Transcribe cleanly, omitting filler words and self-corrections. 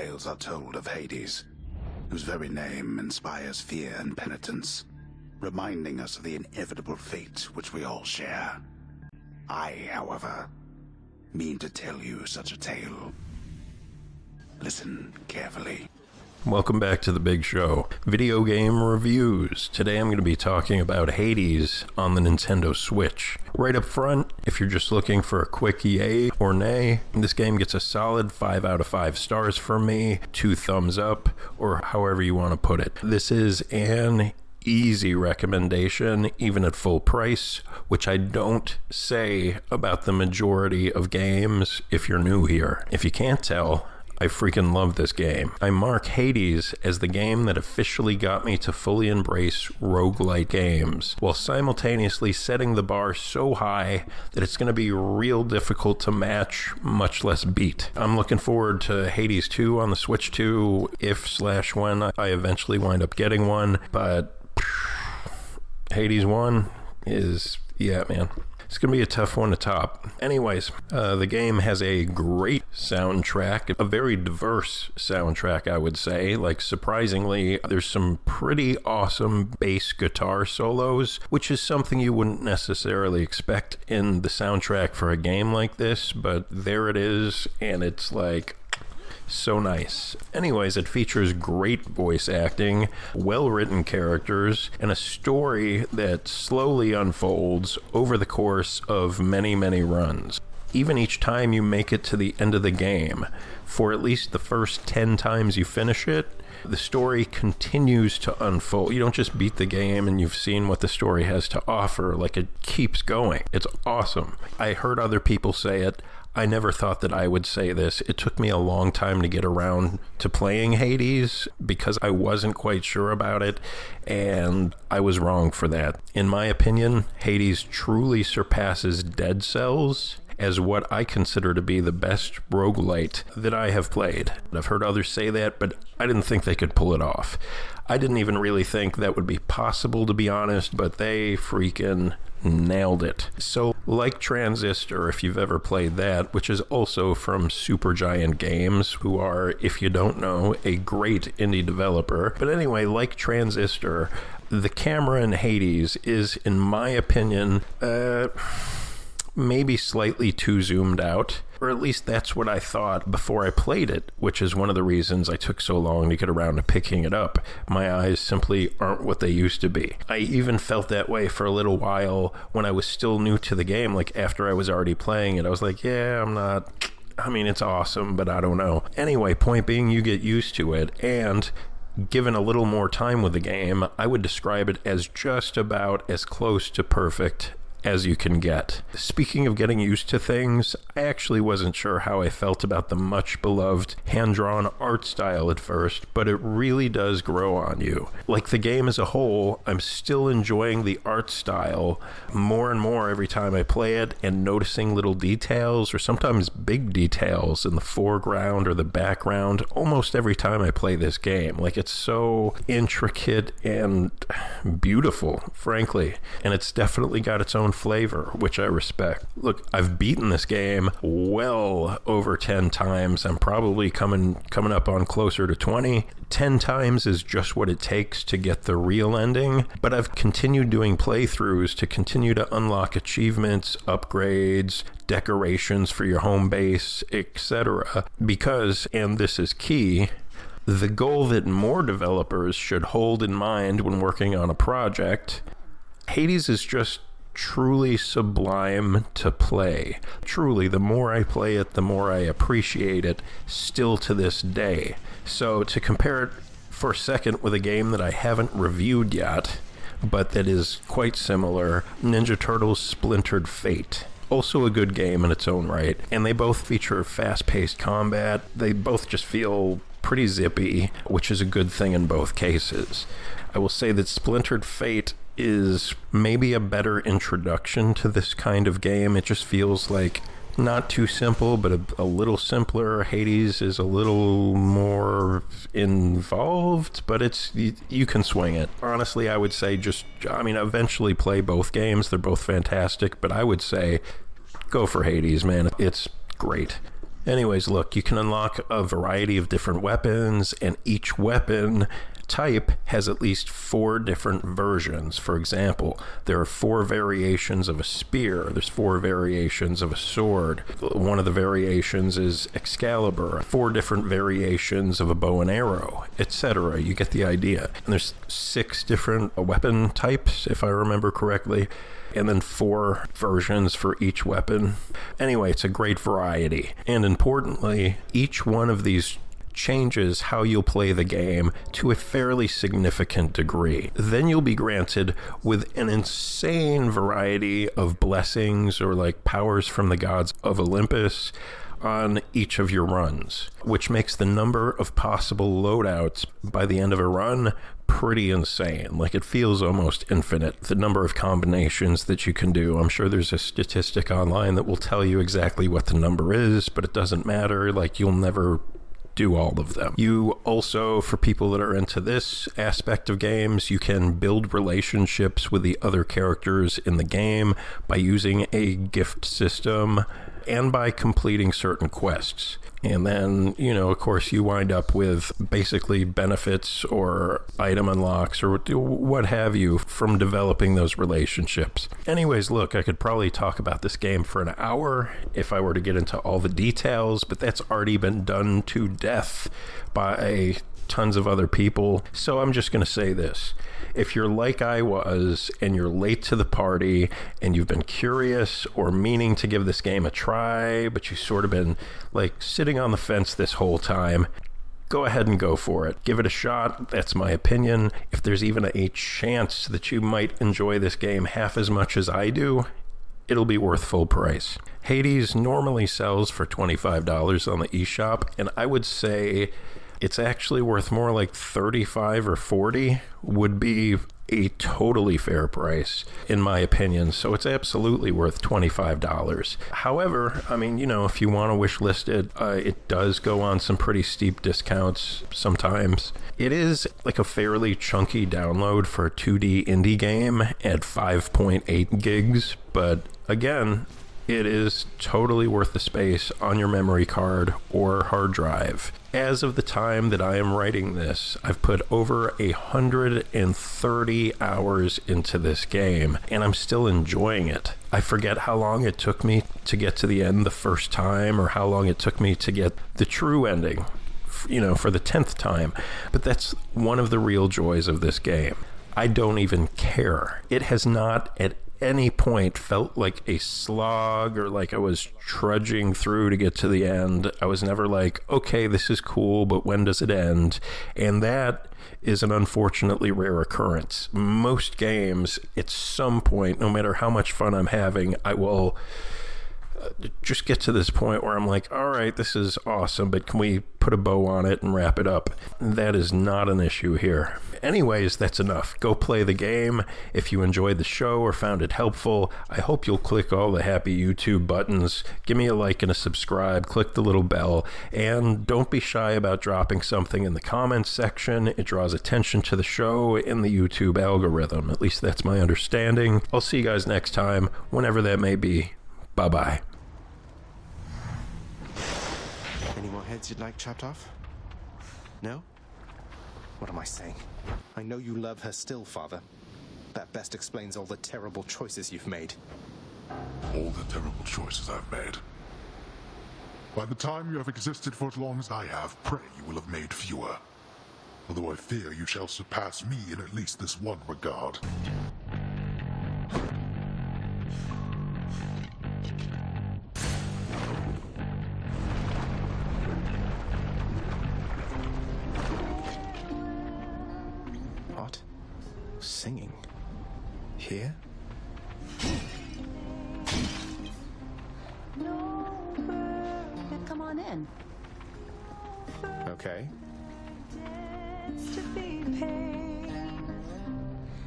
tales are told of Hades, whose very name inspires fear and penitence, reminding us of the inevitable fate which we all share. I, however, mean to tell you such a tale. Listen carefully. Welcome back to the big show, video game reviews. Today I'm going to be talking about Hades on the Nintendo Switch. Right up front, if you're just looking for a quick yay or nay, this game gets a solid 5 out of 5 stars from me, 2 thumbs up, or however you want to put it. This is an easy recommendation, even at full price, which I don't say about the majority of games if you're new here. If you can't tell, I freaking love this game. I mark Hades as the game that officially got me to fully embrace rogue-lite games, while simultaneously setting the bar so high that it's going to be real difficult to match, much less beat. I'm looking forward to Hades 2 on the Switch 2, if/when I eventually wind up getting one, but Hades 1 is, yeah, man. It's going to be a tough one to top. Anyways, the game has a great soundtrack, a very diverse soundtrack, I would say. Like, surprisingly, there's some pretty awesome bass guitar solos, which is something you wouldn't necessarily expect in the soundtrack for a game like this, but there it is, and it's like so nice. Anyways, it features great voice acting, well-written characters, and a story that slowly unfolds over the course of many, many runs. Even each time you make it to the end of the game, for at least the first 10 times you finish it, the story continues to unfold. You don't just beat the game and you've seen what the story has to offer. Like, it keeps going. It's awesome. I heard other people say it. I never thought that I would say this. It took me a long time to get around to playing Hades because I wasn't quite sure about it, and I was wrong for that. In my opinion, Hades truly surpasses Dead Cells as what I consider to be the best roguelite that I have played. I've heard others say that, but I didn't think they could pull it off. I didn't even really think that would be possible, to be honest, but they freaking nailed it. So, like Transistor, if you've ever played that, which is also from Supergiant Games, who are, if you don't know, a great indie developer. But anyway, like Transistor, the camera in Hades is, in my opinion, maybe slightly too zoomed out, or at least that's what I thought before I played it, which is one of the reasons I took so long to get around to picking it up. My eyes simply aren't what they used to be. I even felt that way for a little while when I was still new to the game, like after I was already playing it. I was like, yeah, it's awesome, but I don't know. Anyway, point being, you get used to it, and given a little more time with the game, I would describe it as just about as close to perfect as you can get. Speaking of getting used to things, I actually wasn't sure how I felt about the much beloved hand-drawn art style at first, but it really does grow on you. Like the game as a whole, I'm still enjoying the art style more and more every time I play it, and noticing little details or sometimes big details in the foreground or the background almost every time I play this game. Like, it's so intricate and beautiful, frankly, and it's definitely got its own flavor, which I respect. Look, I've beaten this game well over 10 times. I'm probably coming up on closer to 20. 10 times is just what it takes to get the real ending, but I've continued doing playthroughs to continue to unlock achievements, upgrades, decorations for your home base, etc. Because, and this is key, the goal that more developers should hold in mind when working on a project, Hades is just truly sublime to play. Truly, the more I play it, the more I appreciate it, still to this day. So to compare it for a second with a game that I haven't reviewed yet, but that is quite similar, Ninja Turtles Splintered Fate. Also a good game in its own right, and they both feature fast-paced combat. They both just feel pretty zippy, which is a good thing in both cases. I will say that Splintered Fate is maybe a better introduction to this kind of game. It just feels like not too simple, but a little simpler. Hades is a little more involved, but you can swing it. Honestly, I would say eventually play both games. They're both fantastic, but I would say go for Hades, man. It's great. Anyways, look, you can unlock a variety of different weapons, and each weapon type has at least 4 different versions. For example, there are 4 variations of a spear, there's 4 variations of a sword, one of the variations is Excalibur, 4 different variations of a bow and arrow, etc. You get the idea. And there's 6 different weapon types, if I remember correctly, and then 4 versions for each weapon. Anyway, it's a great variety. And importantly, each one of these changes how you'll play the game to a fairly significant degree. Then you'll be granted with an insane variety of blessings or like powers from the gods of Olympus on each of your runs, which makes the number of possible loadouts by the end of a run pretty insane. Like, it feels almost infinite, the number of combinations that you can do. I'm sure there's a statistic online that will tell you exactly what the number is, but it doesn't matter. Like, you'll never do all of them. You also, for people that are into this aspect of games, you can build relationships with the other characters in the game by using a gift system and by completing certain quests. And then, you know, of course, you wind up with basically benefits or item unlocks or what have you from developing those relationships. Anyways, look, I could probably talk about this game for an hour if I were to get into all the details, but that's already been done to death by tons of other people. So I'm just going to say this. If you're like I was and you're late to the party and you've been curious or meaning to give this game a try, but you've sort of been like sitting on the fence this whole time, go ahead and go for it. Give it a shot. That's my opinion. If there's even a chance that you might enjoy this game half as much as I do, it'll be worth full price. Hades normally sells for $25 on the eShop, and I would say it's actually worth more like $35 or $40 would be a totally fair price, in my opinion. So it's absolutely worth $25. However, I mean, you know, if you want to wish list it, it does go on some pretty steep discounts sometimes. It is like a fairly chunky download for a 2D indie game at 5.8 gigs, but again, it is totally worth the space on your memory card or hard drive. As of the time that I am writing this, I've put over 130 hours into this game, and I'm still enjoying it. I forget how long it took me to get to the end the first time, or how long it took me to get the true ending, you know, for the 10th time. But that's one of the real joys of this game. I don't even care. It has not at any point felt like a slog or like I was trudging through to get to the end. I was never like, okay, this is cool, but when does it end? And that is an unfortunately rare occurrence. Most games, at some point, no matter how much fun I'm having, I will just get to this point where I'm like, all right, this is awesome, but can we put a bow on it and wrap it up? That is not an issue here. Anyways, that's enough. Go play the game. If you enjoyed the show or found it helpful, I hope you'll click all the happy YouTube buttons. Give me a like and a subscribe. Click the little bell. And don't be shy about dropping something in the comments section. It draws attention to the show in the YouTube algorithm. At least that's my understanding. I'll see you guys next time, whenever that may be. Bye-bye. Any more heads you'd like chopped off? No? What am I saying? I know you love her still, Father. That best explains all the terrible choices you've made. All the terrible choices I've made. By the time you have existed for as long as I have, pray you will have made fewer. Although I fear you shall surpass me in at least this one regard. What? Singing? Here? Come on in. Okay. To be paid.